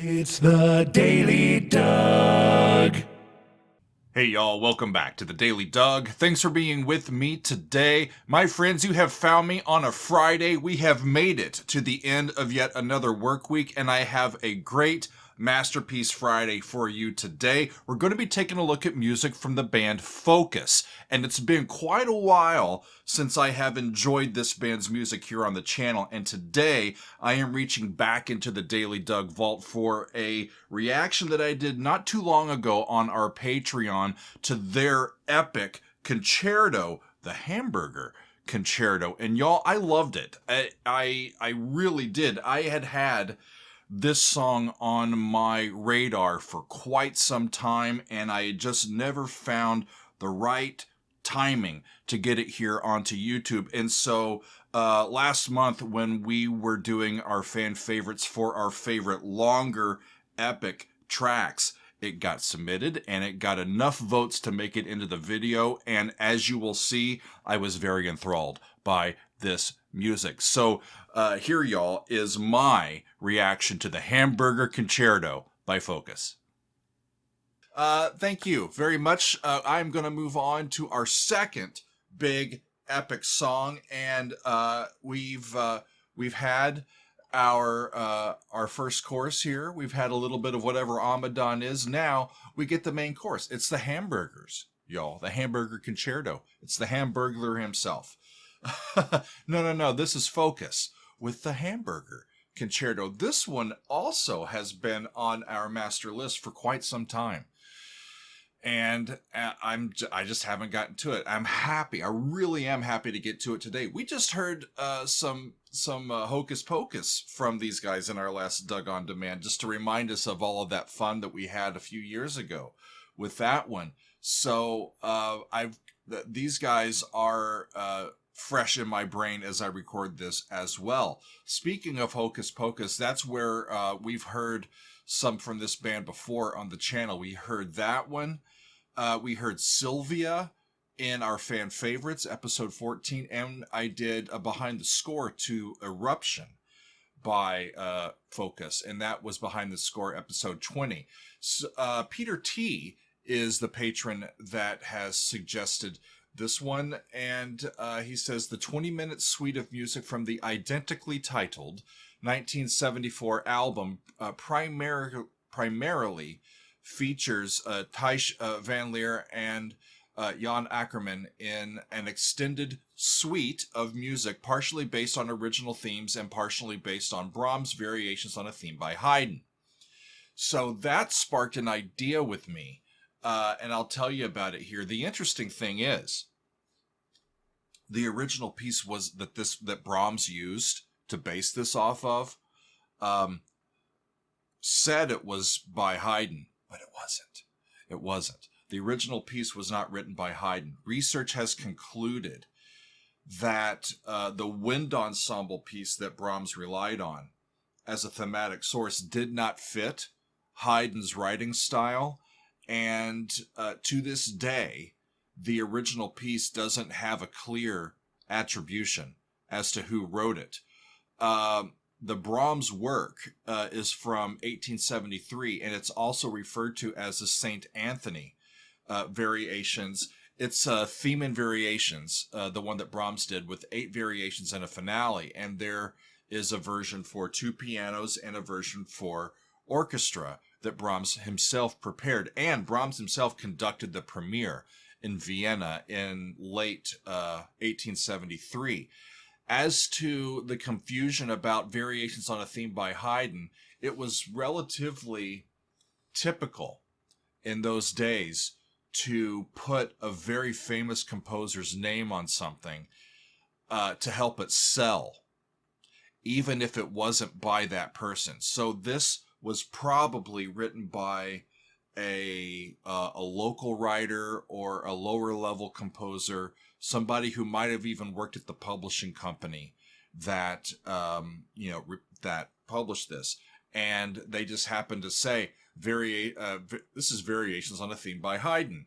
It's the Daily Doug. Hey y'all, welcome back to the Daily Doug. Thanks for being with me today. My friends, you have found me on a Friday. We have made it to the end of yet another work week, and I have a great Masterpiece Friday for you today. We're going to be taking a look at music from the band Focus, and it's been quite a while since I have enjoyed this band's music here on the channel, and today I am reaching back into the Daily Doug vault for a reaction that I did not too long ago on our Patreon to their epic concerto, the Hamburger Concerto. And y'all, I loved it. I really did. I had this song on my radar for quite some time, and I just never found the right timing to get it here onto YouTube. And so last month, when we were doing our fan favorites for our favorite longer epic tracks, it got submitted and it got enough votes to make it into the video. And as you will see, I was very enthralled by this music. So here, y'all, is my reaction to the Hamburger Concerto by Focus. Thank you very much. I'm going to move on to our second big epic song, and we've had our first chorus here. We've had a little bit of whatever Amadan is. Now we get the main chorus. It's the Hamburgers, y'all. The Hamburger Concerto. It's the Hamburglar himself. No. This is Focus with the Hamburger Concerto. This one also has been on our master list for quite some time, and I just haven't gotten to it. I'm happy. I really am happy to get to it today. We just heard some Hocus Pocus from these guys in our last Doug on Demand, just to remind us of all of that fun that we had a few years ago with that one. So these guys are fresh in my brain as I record this as well. Speaking of Hocus Pocus, that's where we've heard some from this band before on the channel. We heard that one. We heard Sylvia in our fan favorites, episode 14, and I did a behind the score to Eruption by Focus, and that was behind the score episode 20. So, Peter T is the patron that has suggested this one, and he says the 20-minute suite of music from the identically titled 1974 album primarily features Thijs van Leer and Jan Akkerman in an extended suite of music, partially based on original themes and partially based on Brahms' variations on a theme by Haydn. So that sparked an idea with me, and I'll tell you about it here. The interesting thing is, the original piece was that Brahms used to base this off of, said it was by Haydn, but it wasn't. It wasn't. The original piece was not written by Haydn. Research has concluded that the wind ensemble piece that Brahms relied on as a thematic source did not fit Haydn's writing style, and to this day, the original piece doesn't have a clear attribution as to who wrote it. The Brahms work is from 1873, and it's also referred to as the St. Anthony variations. It's Theme and Variations, the one that Brahms did with 8 variations and a finale, and there is a version for 2 pianos and a version for orchestra that Brahms himself prepared, and Brahms himself conducted the premiere in Vienna in late 1873. As to the confusion about variations on a theme by Haydn, it was relatively typical in those days to put a very famous composer's name on something to help it sell, even if it wasn't by that person. So this was probably written by a local writer or a lower level composer, somebody who might have even worked at the publishing company that that published this, and they just happened to say this is variations on a theme by Haydn,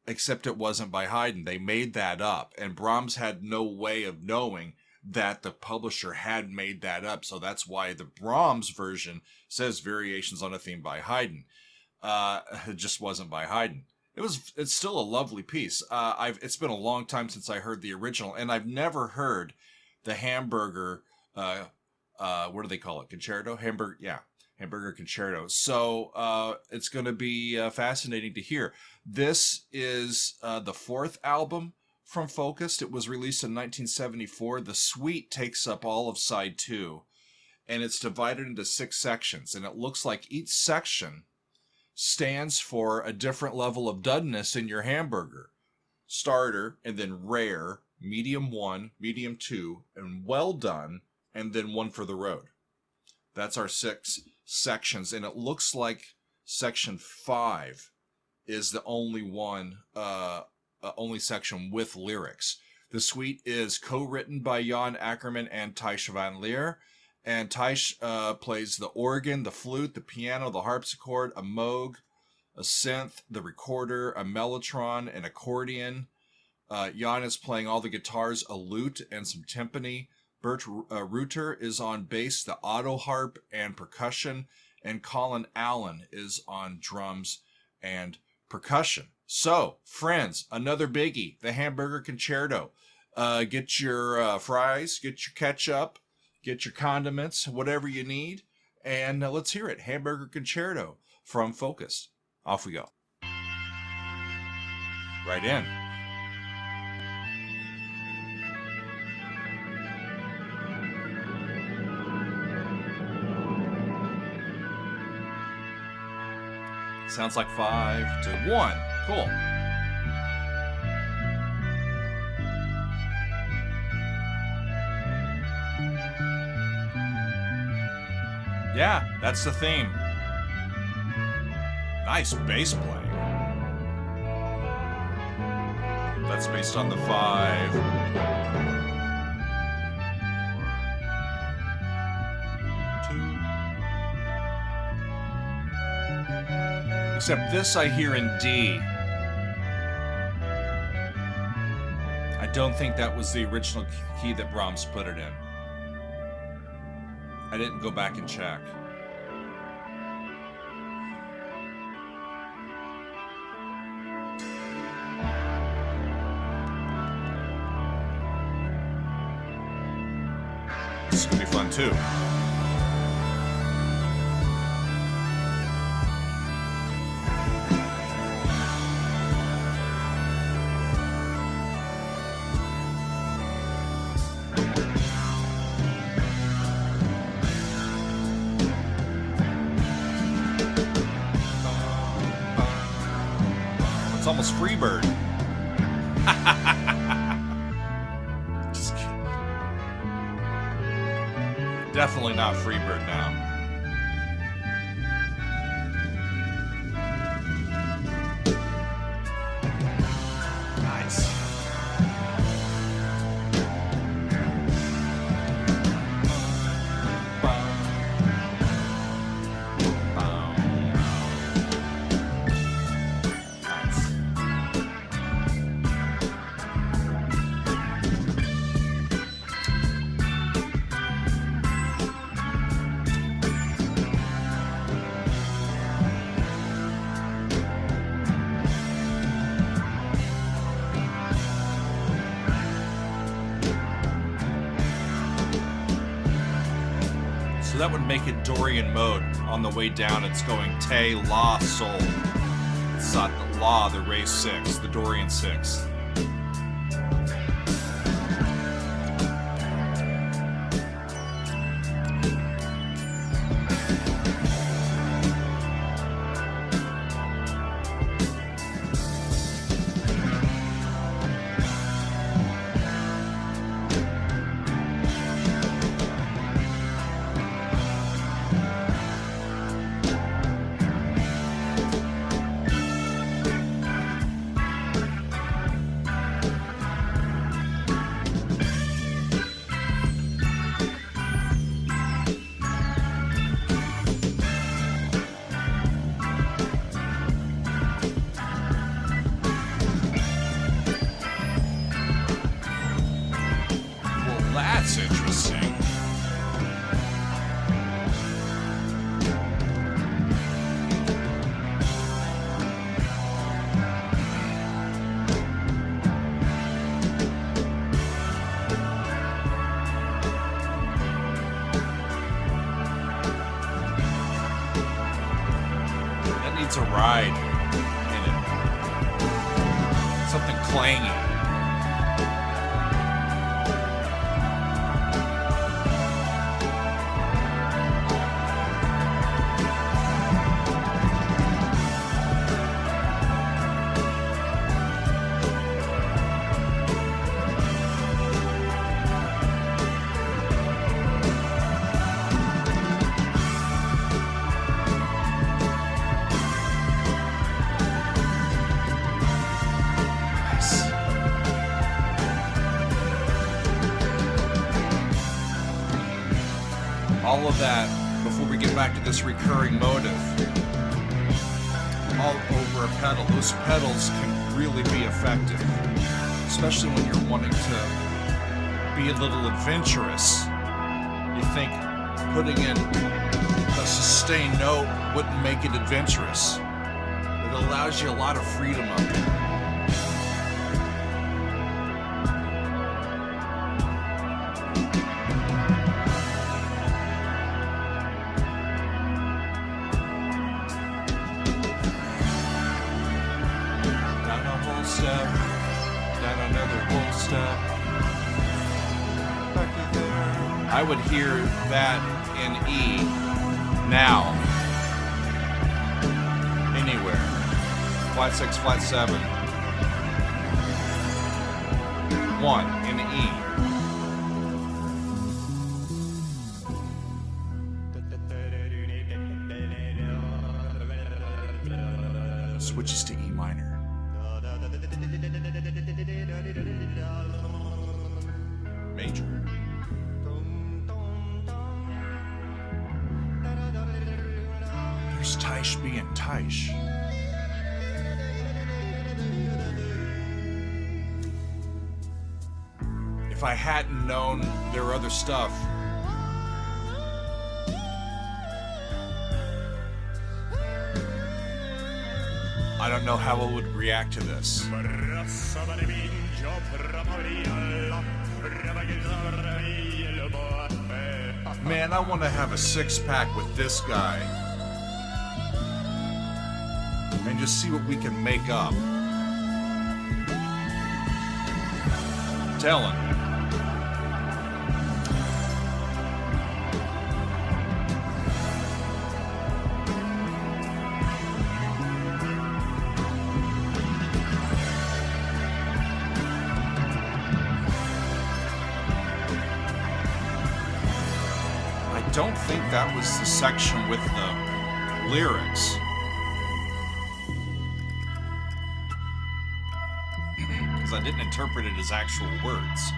except it wasn't by Haydn. They made that up, and Brahms had no way of knowing that the publisher had made that up. So that's why the Brahms version says Variations on a Theme by Haydn. It just wasn't by Haydn. It's still a lovely piece. It's been a long time since I heard the original, and I've never heard the Hamburger, what do they call it? Concerto? Hamburger Concerto. So it's going to be fascinating to hear. This is the fourth album from Focused. It was released in 1974. The suite takes up all of side 2, and it's divided into 6 sections, and it looks like each section stands for a different level of doneness in your hamburger. Starter, and then rare, medium 1, medium 2, and well done, and then one for the road. That's our 6 sections, and it looks like section 5 is the only one, only section with lyrics. The suite is co-written by Jan Ackerman and Thijs van Leer, and Thijs plays the organ, the flute, the piano, the harpsichord, a moog, a synth, the recorder, a mellotron, an accordion. Jan is playing all the guitars, a lute, and some timpani. Bert Reuter is on bass, the auto harp, and percussion. And Colin Allen is on drums and percussion. So, friends, another biggie, the Hamburger Concerto. Get your fries, get your ketchup, get your condiments, whatever you need, and let's hear it. Hamburger Concerto from Focus. Off we go. Right in. Sounds like 5 to 1. Cool. Yeah, that's the theme. Nice bass playing. That's based on the 5. Except this I hear in D. I don't think that was the original key that Brahms put it in. I didn't go back and check. This is gonna be fun too. It's almost Freebird. Just kidding. Definitely not Freebird now. Nice. That would make it Dorian mode. On the way down, it's going Te, La, Sol. It's not the La, the Re 6, the Dorian 6. sense of ride in it. Something clangy. All of that, before we get back to this recurring motive, all over a pedal. Those pedals can really be effective, especially when you're wanting to be a little adventurous. You think putting in a sustained note wouldn't make it adventurous. It allows you a lot of freedom up there. I would hear that in E now, anywhere. Flat 6, flat 7. 1 in E. Switches to E minor. Major. There's Taish being Taish. If I hadn't known there were other stuff, I don't know how I would react to this. Man, I want to have a six-pack with this guy and just see what we can make up. I'm telling you. I don't think that was the section with the lyrics. Because I didn't interpret it as actual words.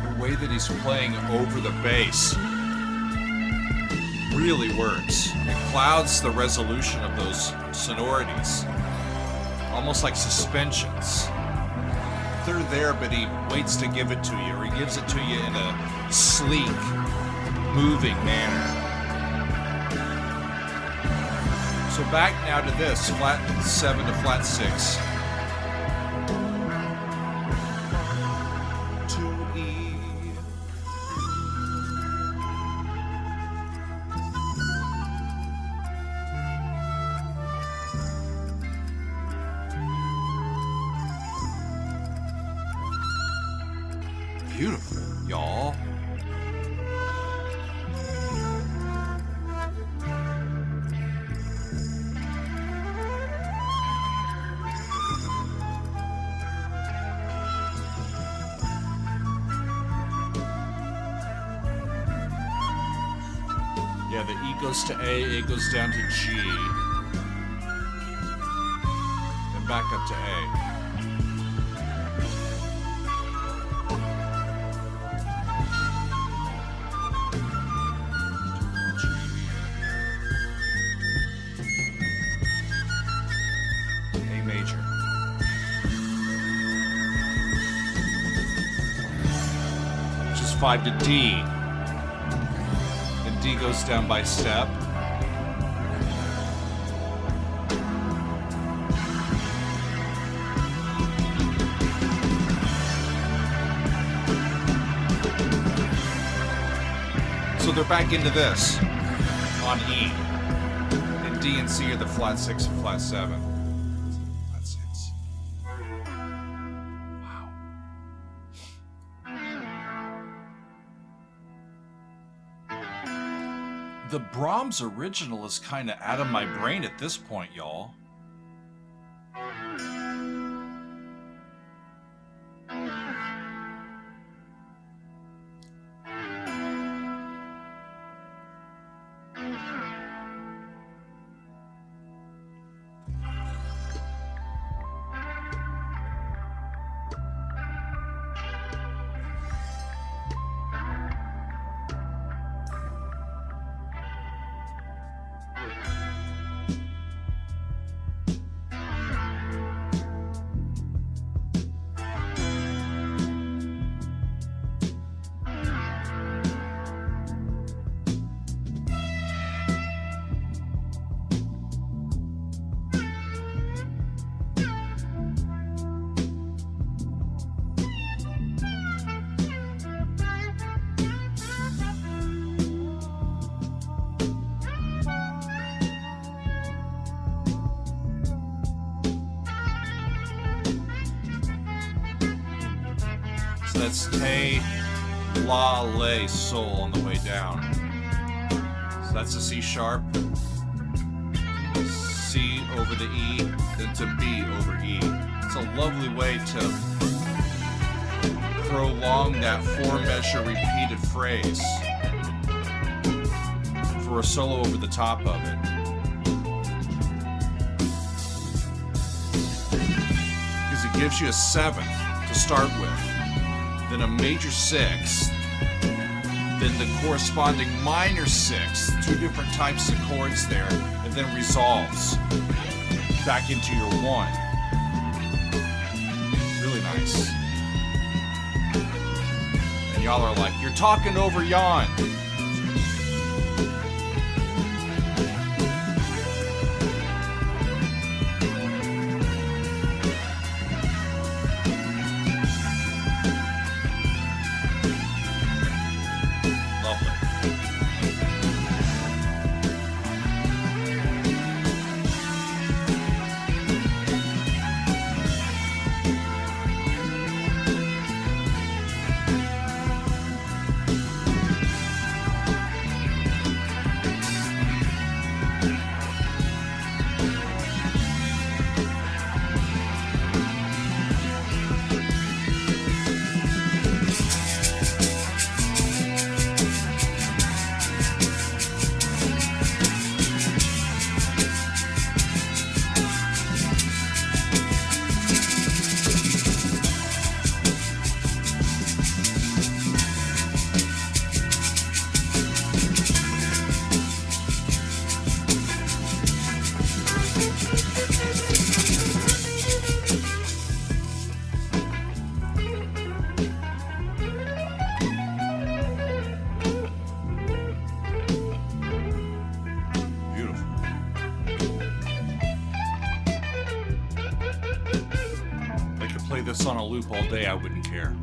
The way that he's playing over the bass really works. It clouds the resolution of those sonorities, almost like suspensions. They're there, but he waits to give it to you, or he gives it to you in a sleek, moving manner. So back now to this, flat 7 to flat 6. Beautiful, y'all. Yeah, the E goes to A goes down to G. The back up to A. A major. Which is 5 to D. Then D goes down by step. So they're back into this on E. And D and C are the flat 6 and flat 7. Flat 6. Wow. The Brahms original is kind of out of my brain at this point, y'all. That's Te, La, Le, Sol on the way down. So that's a C sharp, C over the E, then to B over E. It's a lovely way to prolong that 4-measure repeated phrase for a solo over the top of it. Because it gives you a 7th to start with. Then a major 6th, then the corresponding minor 6th, 2 different types of chords there, and then resolves back into your 1. Really nice. And y'all are like, you're talking over Jan. This on a loop all day, I wouldn't care.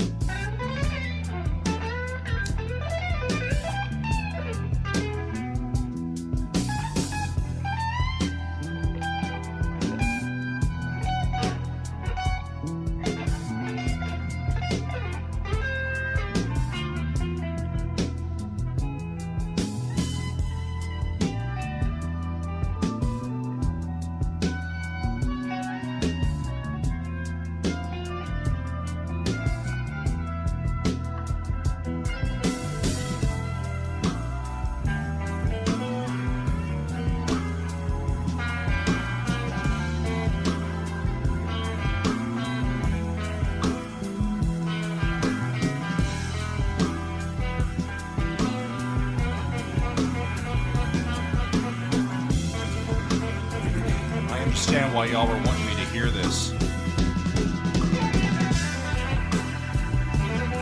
understand why y'all were wanting me to hear this.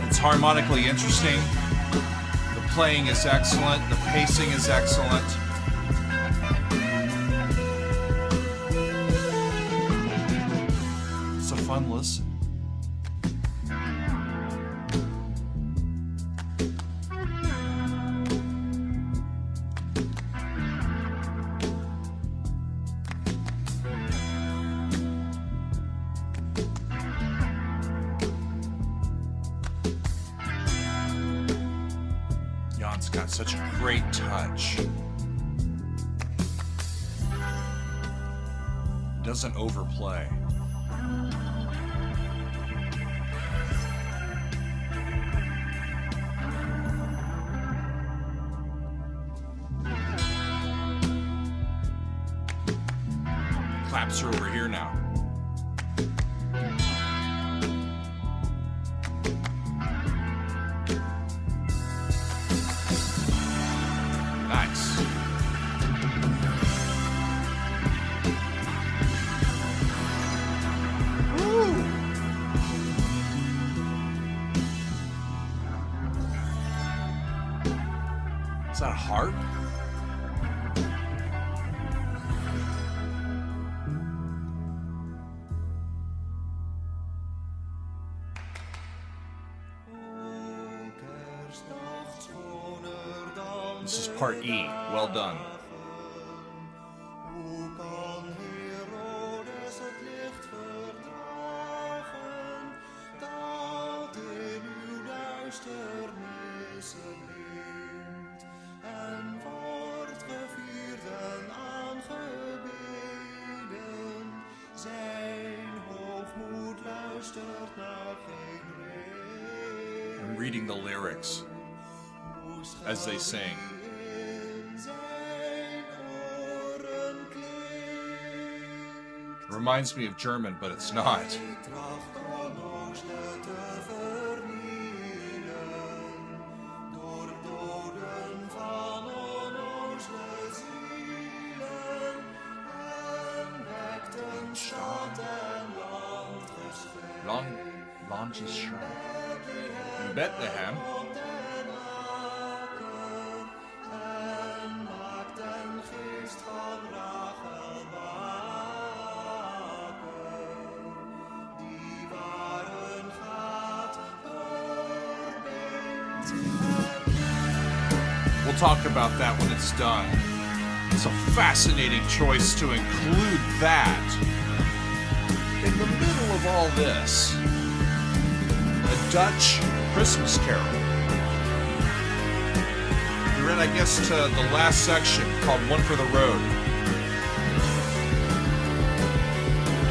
It's harmonically interesting. The playing is excellent. The pacing is excellent. It's a fun listen. Jan's got such a great touch. Doesn't overplay. Claps are over here now. Nice. Woo! Is that a harp? This is part E. Well done. I'm reading the lyrics as they sing. Reminds me of German, but it's not. Ultrasharp. In Bethlehem. We'll talk about that when it's done. It's a fascinating choice to include that in the middle of all this. A Dutch Christmas carol. You're in, I guess, to the last section called One for the Road.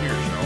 Here, Joe.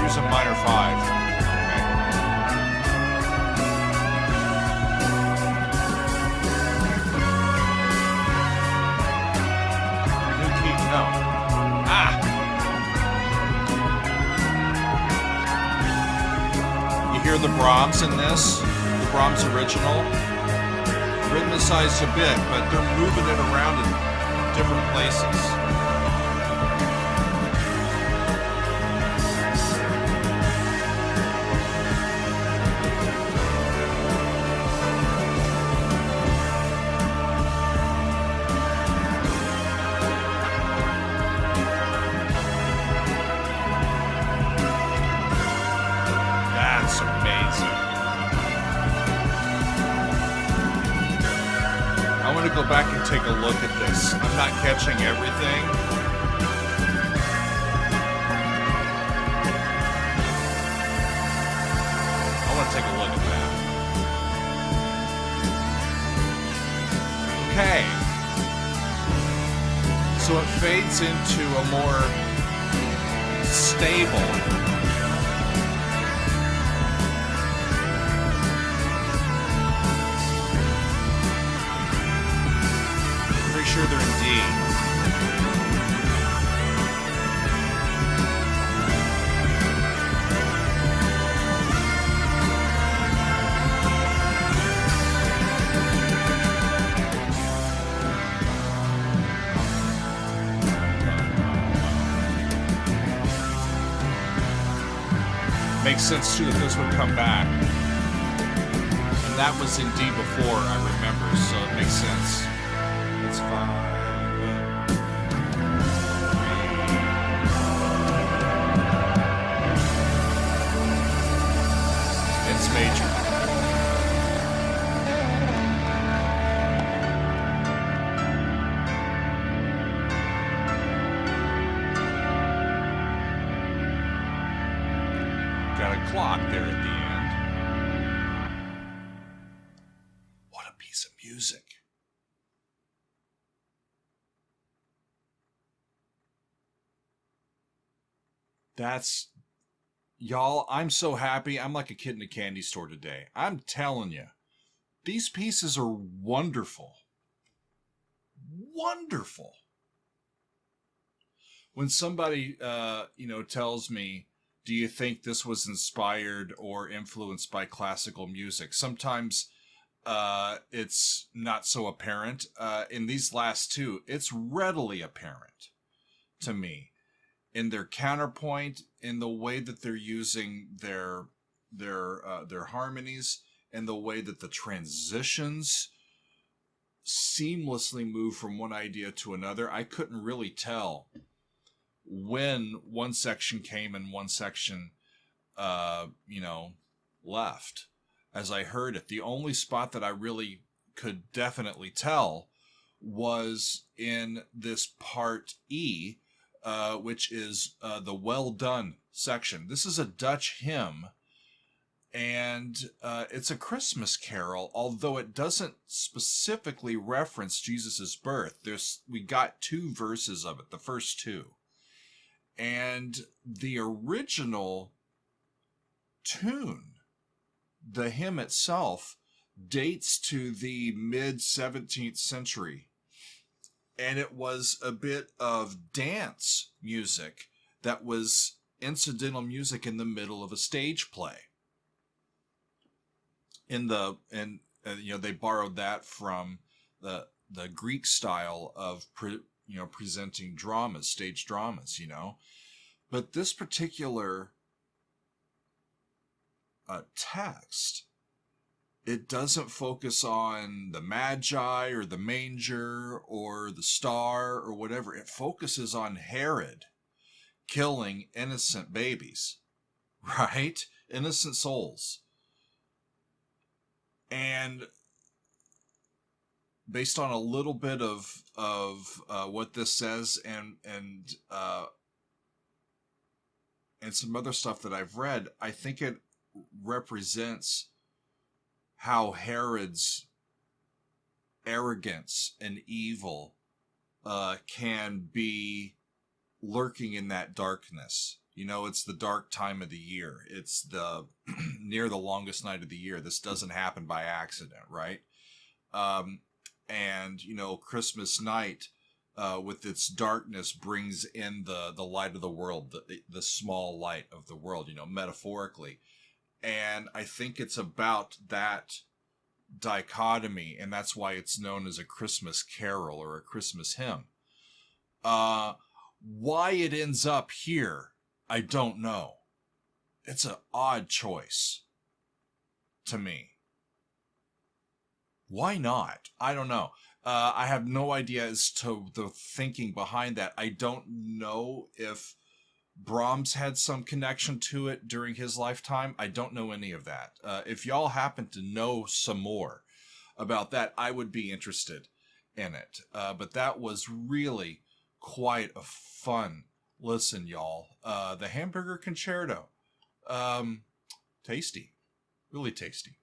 A minor 5. Okay. New key, no. Ah! You hear the Brahms in this? The Brahms original? Rhythmicized a bit, but they're moving it around in different places. Go back and take a look at this. I'm not catching everything. take a look at that. Okay. So it fades into a more stable. Pretty sure they're in D. Makes sense too that this would come back. And that was in D before, I remember, so it makes sense. It's fine. It's major. Got a clock there at the end. What a piece of music. That's, y'all, I'm so happy. I'm like a kid in a candy store today. I'm telling you, these pieces are wonderful. Wonderful. When somebody, tells me, do you think this was inspired or influenced by classical music? Sometimes it's not so apparent. In these last two, it's readily apparent to me in their counterpoint, in the way that they're using their harmonies, and the way that the transitions seamlessly move from one idea to another. I couldn't really tell when one section came and one section, left as I heard it. The only spot that I really could definitely tell was in this part E, which is the Well Done section. This is a Dutch hymn, and it's a Christmas carol, although it doesn't specifically reference Jesus's birth. We got two verses of it, the first two. And the original tune, the hymn itself, dates to the mid-17th century. And it was a bit of dance music that was incidental music in the middle of a stage play. They borrowed that from the Greek style of presenting dramas, stage dramas, But this particular text, it doesn't focus on the Magi or the manger or the star or whatever. It focuses on Herod killing innocent babies, right? Innocent souls. And based on a little bit of what this says and some other stuff that I've read, I think it represents how Herod's arrogance and evil can be lurking in that darkness. It's the dark time of the year. It's the near the longest night of the year. This doesn't happen by accident, right? Christmas night, with its darkness, brings in the light of the world, the small light of the world, metaphorically. And I think it's about that dichotomy, and that's why it's known as a Christmas carol or a Christmas hymn. Why it ends up here, I don't know. It's an odd choice to me. Why not? I don't know. I have no idea as to the thinking behind that. I don't know if Brahms had some connection to it during his lifetime. I don't know any of that. If y'all happen to know some more about that, I would be interested in it. But that was really quite a fun listen, y'all. The Hamburger Concerto. Tasty. It Really tasty.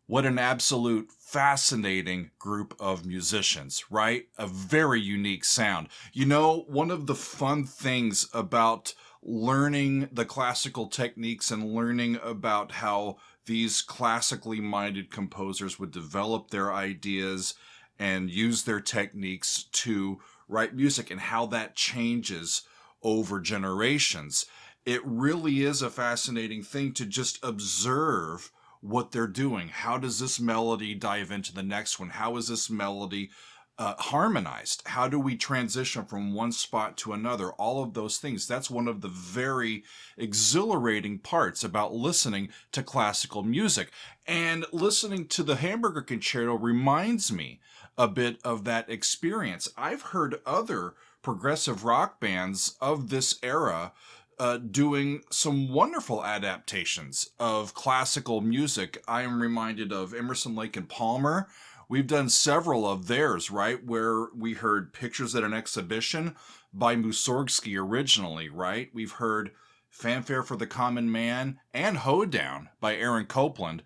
What an absolute fascinating group of musicians, right? A very unique sound. You know, one of the fun things about learning the classical techniques and learning about how these classically minded composers would develop their ideas and use their techniques to write music and how that changes over generations. It really is a fascinating thing to just observe what they're doing. How does this melody dive into the next one? How is this melody harmonized? How do we transition from one spot to another? All of those things. That's one of the very exhilarating parts about listening to classical music. And listening to the Hamburger Concerto reminds me a bit of that experience. I've heard other progressive rock bands of this era doing some wonderful adaptations of classical music. I am reminded of Emerson, Lake and Palmer. We've done several of theirs, right? Where we heard Pictures at an Exhibition by Mussorgsky originally, right? We've heard Fanfare for the Common Man and Hoedown by Aaron Copland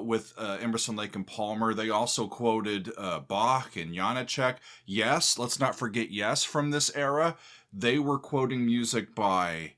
with Emerson, Lake and Palmer. They also quoted Bach and Janacek. Yes, let's not forget Yes from this era. They were quoting music by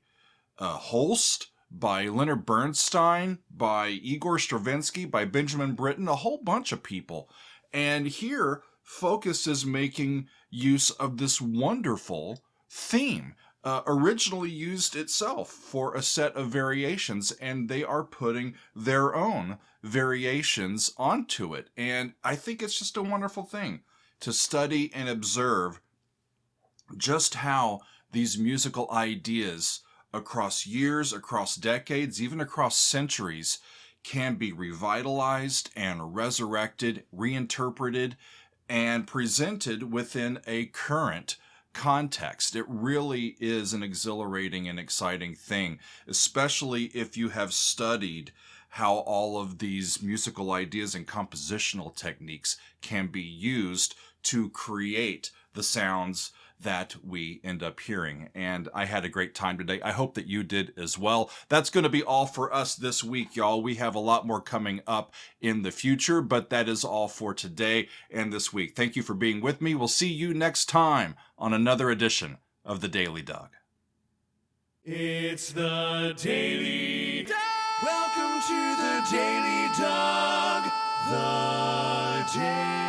Holst, by Leonard Bernstein, by Igor Stravinsky, by Benjamin Britten, a whole bunch of people. And here, Focus is making use of this wonderful theme, originally used itself for a set of variations, and they are putting their own variations onto it. And I think it's just a wonderful thing to study and observe just how these musical ideas across years, across decades, even across centuries, can be revitalized and resurrected, reinterpreted, and presented within a current context. It really is an exhilarating and exciting thing, especially if you have studied how all of these musical ideas and compositional techniques can be used to create the sounds that we end up hearing. And I had a great time today. I hope that you did as well. That's going to be all for us this week, y'all. We have a lot more coming up in the future, but that is all for today and this week. Thank you for being with me. We'll see you next time on another edition of The Daily Doug. It's the Daily Doug. Welcome to the Daily Doug. The Daily